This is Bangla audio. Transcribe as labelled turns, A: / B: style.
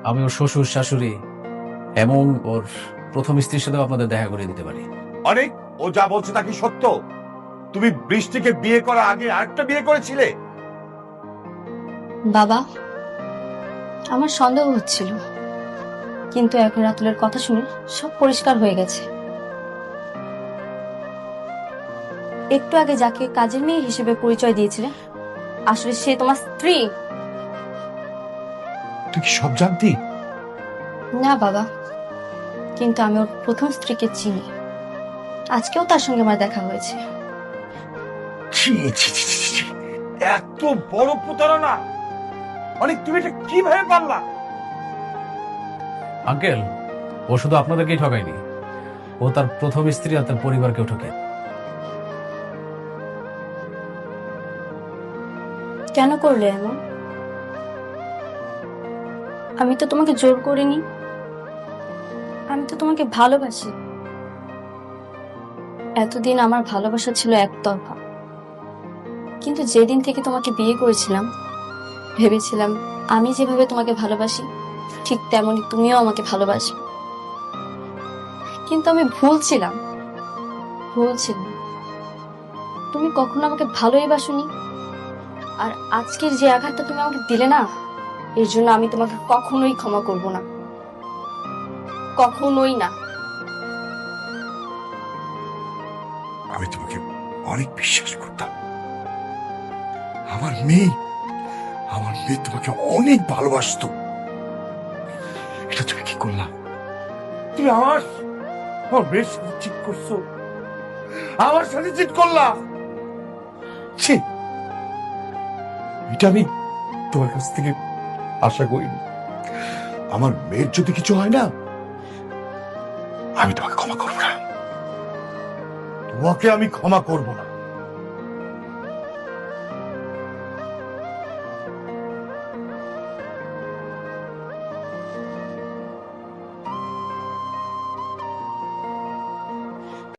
A: আমি ওর শ্বশুর শাশুড়ি এবং ওর প্রথম স্ত্রীর সাথেও আপনাদের দেখা করে দিতে পারি।
B: অনেক, ও যা বলছে তা কি সত্য? তুমি বৃষ্টিকে বিয়ে করার আগে আরেকটা বিয়ে করেছিলে?
C: বাবা, আমার সন্দেহ হচ্ছিল, কিন্তু এখন রাতুলের কথা শুনে সব পরিষ্কার হয়ে গেছে। একটু আগে যাকে কাজের মেয়ে হিসেবে পরিচয় দিয়েছিলে, আসলে সে তোমার স্ত্রী।
B: তুই কি সব জানতি?
C: না বাবা, কিন্তু আমি ওর প্রথম স্ত্রীকে চিনি। আজকেও তার সঙ্গে আমার দেখা হয়েছে।
B: ছি, ছি, ছি, ছি, ছি। এত বড় প্রতারণা! অনেক, তুমি এটা কিভাবে পারলা?
A: আঙ্কেল, ও শুধু আপনাদেরকেই ঠকায়নি, ও তার প্রথম স্ত্রী আর তার পরিবারকেও ঠকে।
C: কেন করলে এমন? আমি তো তোমাকে জোর করিনি, আমি তো তোমাকে ভালোবাসি। এতদিন আমার ভালোবাসা ছিল একতরফা, কিন্তু যেদিন থেকে তোমাকে বিয়ে করেছিলাম, ভেবেছিলাম আমি যেভাবে তোমাকে ভালোবাসি ঠিক তেমনই তুমিও আমাকে ভালোবাসবে। কিন্তু আমি ভুল ছিলাম। তুমি কখনো আমাকে ভালোই বাসোনি। আর আজকের যে আঘাতটা তুমি আমাকে দিলে না, এর জন্য আমি তোমাকে কখনোই ক্ষমা করব না, কখনোই না।
B: আমি তোমাকে অনেক বিশ্বাস করতাম। আমার মেয়ে আমার মেয়ে তোমাকে অনেক ভালোবাসতো। এটা তুমি কি করলা? তুমি আমার মেয়ের সাথে চিট করছো, আমার সাথে চিট করলা। ছি, এটা আমি তোমার কাছ থেকে আশা করিনি। আমার মেয়ের যদি কিছু হয় না, আমি তোমাকে ক্ষমা করবো না। তোমাকে আমি ক্ষমা করবো না।